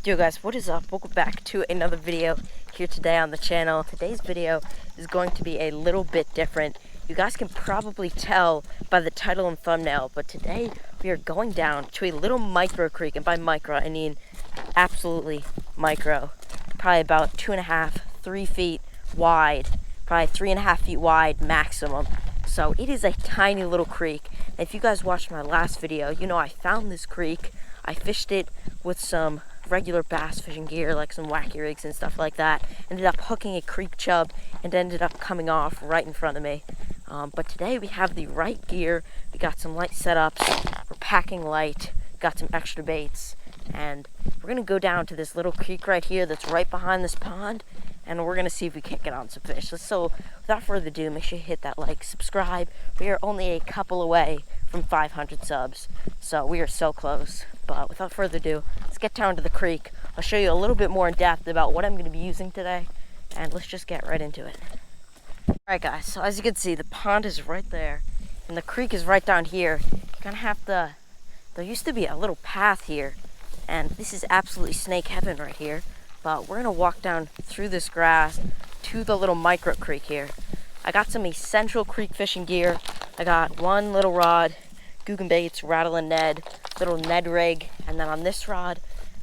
Yo guys, what is up? Welcome back to another video here today on the channel. Today's video is going to be a little bit different. You guys can probably tell by the title and thumbnail, but today we are going down to a little micro creek, and by micro I mean absolutely micro. Probably about 2.5, 3 feet wide, probably 3.5 feet wide maximum. So it is a tiny little creek. And if you guys watched my last video, you know I found this creek. I fished it with some regular bass fishing gear, like some wacky rigs and stuff like that. Ended up hooking a creek chub and ended up coming off right in front of me. But today we have the right gear. We got some light setups. We're packing light. Got some extra baits. And we're gonna go down to this little creek right here that's right behind this pond. And we're gonna see if we can't get on some fish. So without further ado, make sure you hit that like, subscribe. We are only a couple away from 500 subs. So we are so close. But without further ado, let's get down to the creek. I'll show you a little bit more in depth about what I'm going to be using today, and let's just get right into it. Alright guys, so as you can see, the pond is right there, and the creek is right down here. You kind of have to, there used to be a little path here, and this is absolutely snake heaven right here, but we're going to walk down through this grass to the little micro creek here. I got some essential creek fishing gear. I got one little rod, Guggen Baits, Rattle and Ned, little Ned rig, and then on this rod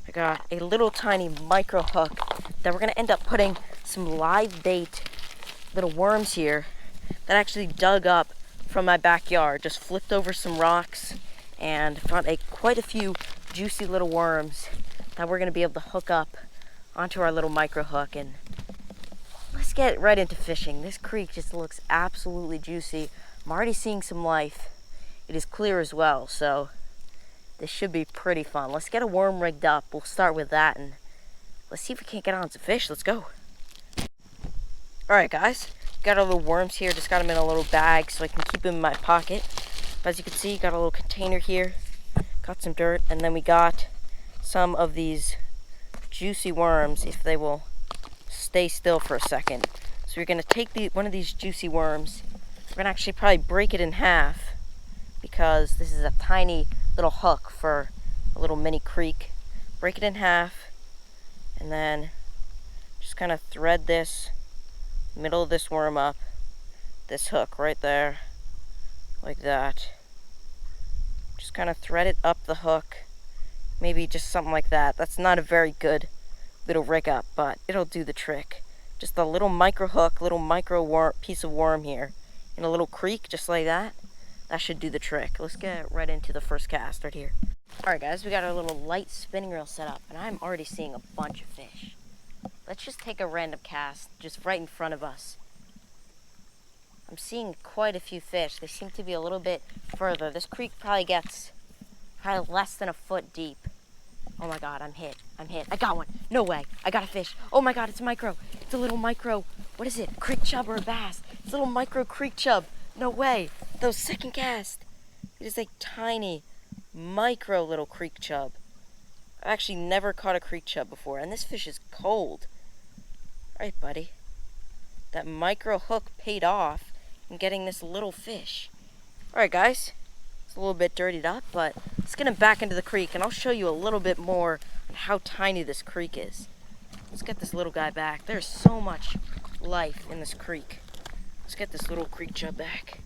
I got a little tiny micro hook that we're going to end up putting some live bait little worms here that actually dug up from my backyard. Just flipped over some rocks and found quite a few juicy little worms that we're going to be able to hook up onto our little micro hook. And let's get right into fishing. This creek just looks absolutely juicy. I'm already seeing some life. It is clear as well, so this should be pretty fun. Let's get a worm rigged up. We'll start with that, and let's see if we can't get on some fish. Let's go. Alright guys, got our little worms here. Just got them in a little bag so I can keep them in my pocket. But as you can see, got a little container here. Got some dirt, and then we got some of these juicy worms, if they will stay still for a second. So we're going to take one of these juicy worms. We're going to actually probably break it in half, because this is a tiny little hook for a little mini creek. Break it in half, and then just kind of thread this middle of this worm up, this hook right there, like that. Just kind of thread it up the hook, maybe just something like that. That's not a very good little rig up, but it'll do the trick. Just a little micro hook, little micro piece of worm here in a little creek, just like that. That should do the trick. Let's get right into the first cast right here. Alright guys, we got our little light spinning reel set up, and I'm already seeing a bunch of fish. Let's just take a random cast just right in front of us. I'm seeing quite a few fish. They seem to be a little bit further. This creek probably gets less than a foot deep. Oh my god, I'm hit. I got one. No way. I got a fish. Oh my god, it's micro. It's a little micro. What is it? Creek chub or a bass? It's a little micro creek chub. No way. That was second cast. It is a tiny, micro little creek chub. I've actually never caught a creek chub before, and this fish is cold. Alright, buddy. That micro hook paid off in getting this little fish. Alright, guys. It's a little bit dirtied up, but let's get him back into the creek, and I'll show you a little bit more on how tiny this creek is. Let's get this little guy back. There's so much life in this creek. Let's get this little creek chub back.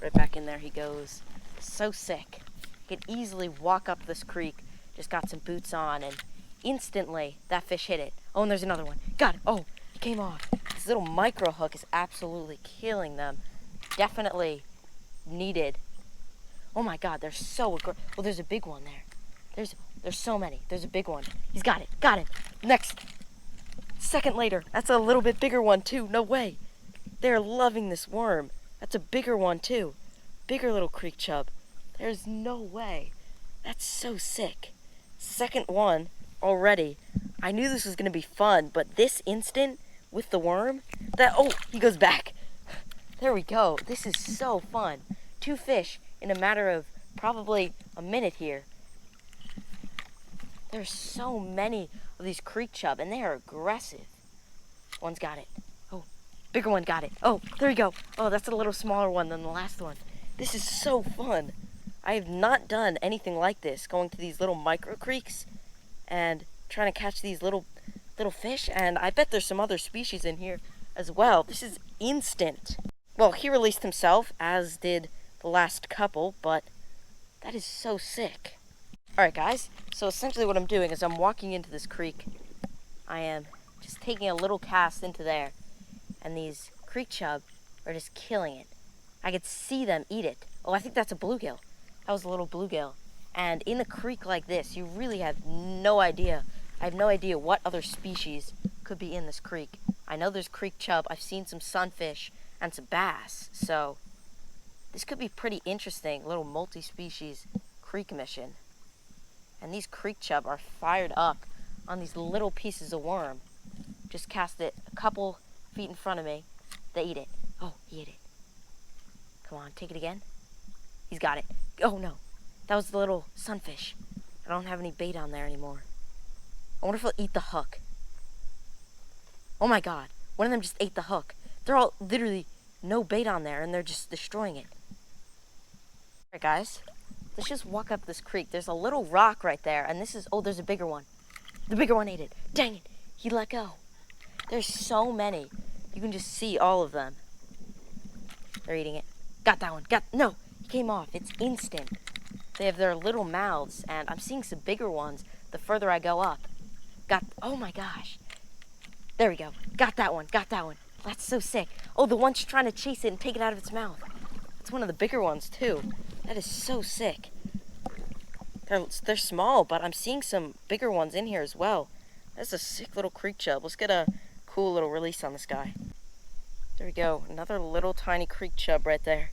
Right back in there he goes. So sick. Could easily walk up this creek. Just got some boots on, and instantly that fish hit it. Oh, and there's another one. Got it. Oh, he came off. This little micro hook is absolutely killing them. Definitely needed. Oh my god, they're so aggressive. Oh, there's a big one there. There's so many. There's a big one. He's got it. Got it. Next. Second later. That's a little bit bigger one too. No way. They're loving this worm. That's a bigger one too. Bigger little creek chub. There's no way. That's so sick. Second one already. I knew this was going to be fun, but this instant with the worm, oh, he goes back. There we go. This is so fun. 2 fish in a matter of probably a minute here. There's so many of these creek chub, and they are aggressive. One's got it. Oh, bigger one got it. Oh, there we go. Oh, that's a little smaller one than the last one. This is so fun. I have not done anything like this, going to these little micro creeks and trying to catch these little fish, and I bet there's some other species in here as well. This is instant. Well, he released himself, as did the last couple, but that is so sick. Alright guys, so essentially what I'm doing is I'm walking into this creek. I am just taking a little cast into there, and these creek chub are just killing it. I could see them eat it. Oh, I think that's a bluegill. That was a little bluegill. And in a creek like this, you really have no idea. I have no idea what other species could be in this creek. I know there's creek chub. I've seen some sunfish and some bass. So this could be pretty interesting, little multi-species creek mission. And these creek chub are fired up on these little pieces of worm. Just cast it a couple feet in front of me. They eat it. Oh, he ate it. Come on, take it again. He's got it. Oh no, that was the little sunfish. I don't have any bait on there anymore. I wonder if he'll eat the hook. Oh my god, one of them just ate the hook. They're all literally no bait on there, and they're just destroying it. Alright guys, let's just walk up this creek. There's a little rock right there, and this is, oh, there's a bigger one. The bigger one ate it. Dang it, he let go. There's so many. You can just see all of them. They're eating it. Got that one. No, he came off. It's instant. They have their little mouths, and I'm seeing some bigger ones the further I go up. Oh my gosh. There we go. Got that one. That's so sick. Oh, the one's trying to chase it and take it out of its mouth. It's one of the bigger ones too. That is so sick. They're small, but I'm seeing some bigger ones in here as well. That's a sick little creek chub. Let's get a cool little release on this guy. There we go. Another little tiny creek chub right there.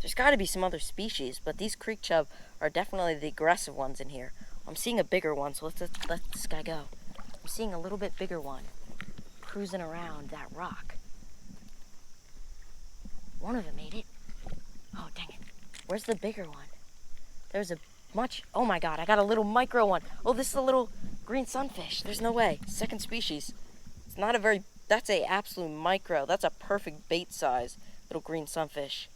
There's got to be some other species, but these creek chub are definitely the aggressive ones in here. I'm seeing a bigger one, so let's let this guy go. I'm seeing a little bit bigger one cruising around that rock. One of them ate it. Oh, dang it. Where's the bigger one? There's a much... Oh my god, I got a little micro one. Oh, this is a little green sunfish. There's no way. Second species. It's not a very... That's a absolute micro. That's a perfect bait size little green sunfish.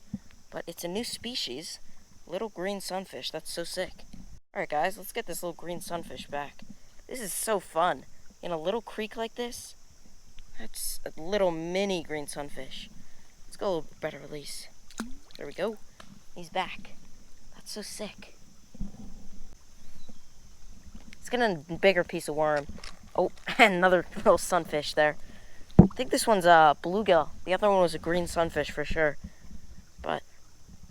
But it's a new species. Little green sunfish. That's so sick. Alright guys, let's get this little green sunfish back. This is so fun. In a little creek like this, that's a little mini green sunfish. Let's go a little better release. There we go. He's back. That's so sick. Let's get a bigger piece of worm. Oh, and another little sunfish there. I think this one's a bluegill. The other one was a green sunfish for sure. But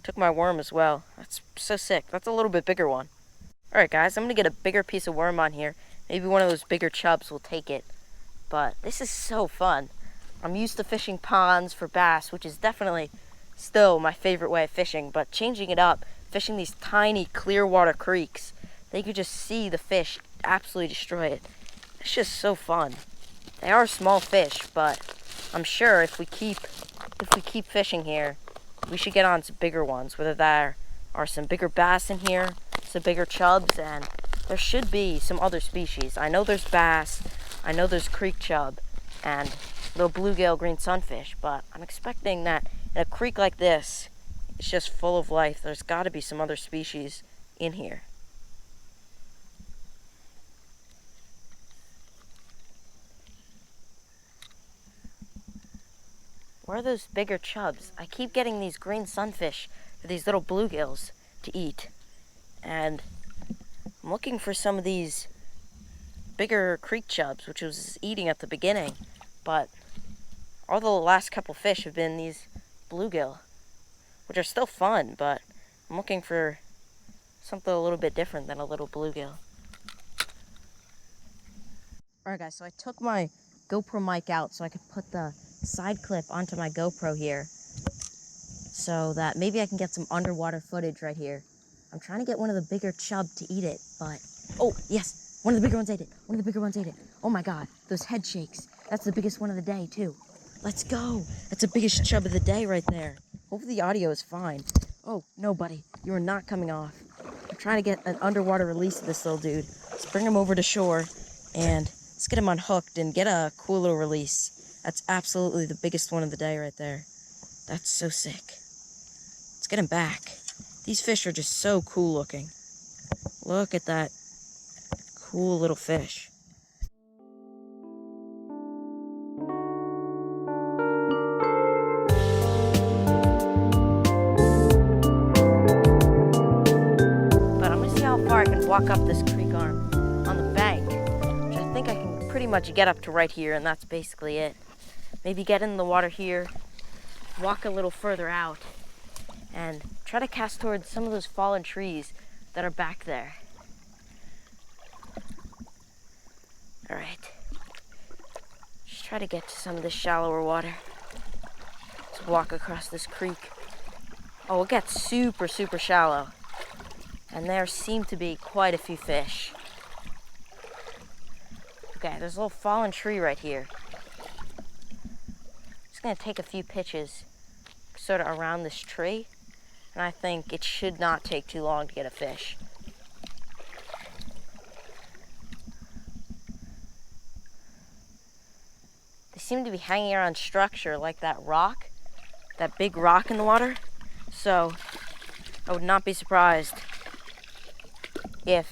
took my worm as well. That's so sick. That's a little bit bigger one. Alright guys, I'm going to get a bigger piece of worm on here. Maybe one of those bigger chubs will take it. But this is so fun. I'm used to fishing ponds for bass, which is definitely still my favorite way of fishing. But changing it up, fishing these tiny clear water creeks, they could just see the fish absolutely destroy it. It's just so fun. They are small fish, but I'm sure if we keep fishing here, we should get on some bigger ones, whether there are some bigger bass in here, some bigger chubs, and there should be some other species. I know there's bass, I know there's creek chub, and little bluegill green sunfish, but I'm expecting that in a creek like this, it's just full of life. There's got to be some other species in here. Where are those bigger chubs? I keep getting these green sunfish for these little bluegills to eat. And I'm looking for some of these bigger creek chubs, which was eating at the beginning. But all the last couple fish have been these bluegill, which are still fun, but I'm looking for something a little bit different than a little bluegill. Alright guys, so I took my GoPro mic out so I could put the side clip onto my GoPro here so that maybe I can get some underwater footage right here. I'm trying to get one of the bigger chub to eat it, but... Oh, yes! One of the bigger ones ate it. Oh my god, those head shakes. That's the biggest one of the day, too. Let's go! That's the biggest chub of the day right there. Hopefully the audio is fine. Oh, no, buddy. You are not coming off. I'm trying to get an underwater release of this little dude. Let's bring him over to shore, and let's get him unhooked and get a cool little release. That's absolutely the biggest one of the day right there. That's so sick. Let's get him back. These fish are just so cool looking. Look at that cool little fish. But I'm gonna see how far I can walk up this creek arm on the bank, which I think I can pretty much get up to right here, and that's basically it. Maybe get in the water here, walk a little further out, and try to cast towards some of those fallen trees that are back there. All right, just try to get to some of this shallower water. Let's walk across this creek. Oh, it gets super, super shallow. And there seem to be quite a few fish. Okay, there's a little fallen tree right here. Just gonna take a few pitches sort of around this tree, and I think it should not take too long to get a fish. They seem to be hanging around structure like that rock, that big rock in the water, so I would not be surprised if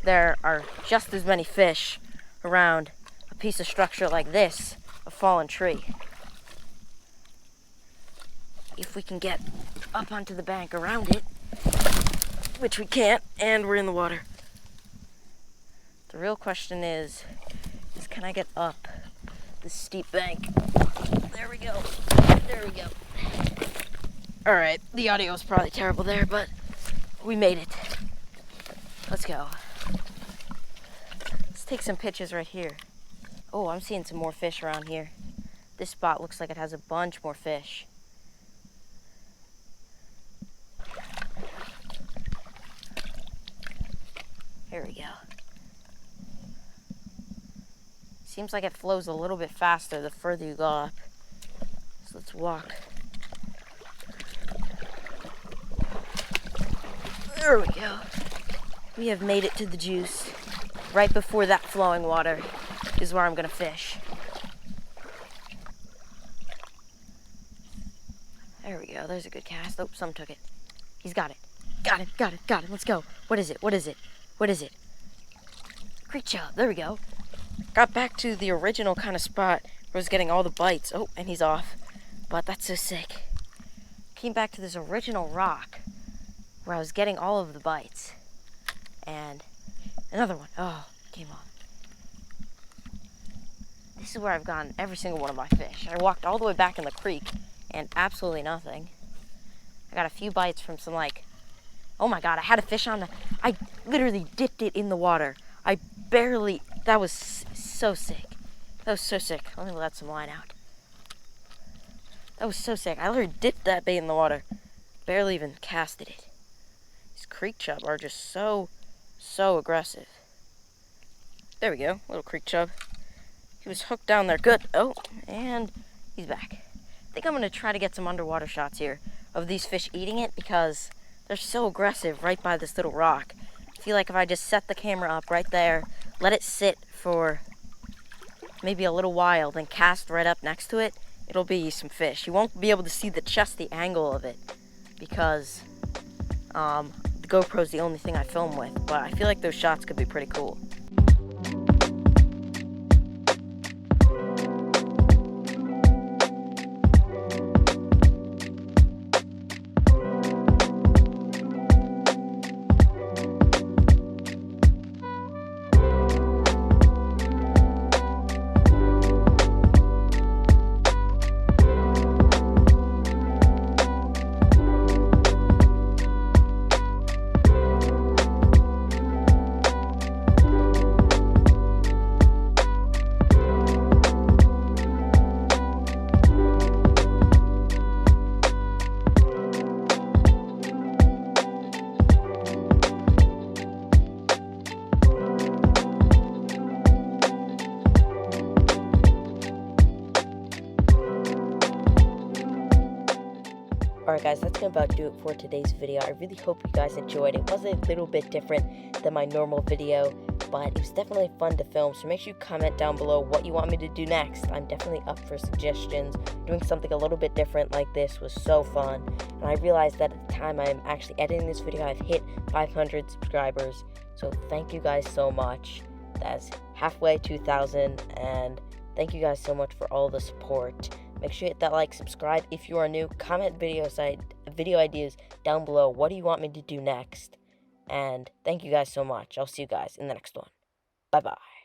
there are just as many fish around a piece of structure like this, a fallen tree. If we can get up onto the bank around it, which we can't, and we're in the water. The real question is can I get up this steep bank? There we go. There we go. All right, the audio was probably terrible there, but we made it. Let's go. Let's take some pictures right here. Oh, I'm seeing some more fish around here. This spot looks like it has a bunch more fish. Here we go. Seems like it flows a little bit faster the further you go up. So let's walk. There we go. We have made it to the juice. Right before that flowing water is where I'm gonna fish. There we go, there's a good cast. Oh, some took it. He's got it. Got it, got it, got it. Let's go. What is it? What is it? What is it? Great job, there we go. Got back to the original kind of spot where I was getting all the bites. Oh, and he's off. But that's so sick. Came back to this original rock where I was getting all of the bites. And another one. Oh, came off. This is where I've gotten every single one of my fish. I walked all the way back in the creek and absolutely nothing. I got a few bites from some oh my God, I had a fish on I literally dipped it in the water. That was so sick. That was so sick. Let me let some line out. That was so sick. I literally dipped that bait in the water. Barely even casted it. These creek chub are just so aggressive. There we go, little creek chub. He was hooked down there, good. Oh, and he's back. I think I'm gonna try to get some underwater shots here of these fish eating it because they're so aggressive right by this little rock. I feel like if I just set the camera up right there, let it sit for maybe a little while, then cast right up next to it, it'll be some fish. You won't be able to see just the angle of it because the GoPro's the only thing I film with, but I feel like those shots could be pretty cool. Alright guys, that's gonna about do it for today's video. I really hope you guys enjoyed. It was a little bit different than my normal video. but it was definitely fun to film, so make sure you comment down below what you want me to do next. I'm definitely up for suggestions. Doing something a little bit different like this was so fun, and I realized that at the time I'm actually editing this video, I've hit 500 subscribers, so thank you guys so much. That's halfway to 1,000, and thank you guys so much for all the support. Make sure you hit that like, subscribe if you are new, comment video ideas down below. What do you want me to do next? And thank you guys so much. I'll see you guys in the next one. Bye-bye.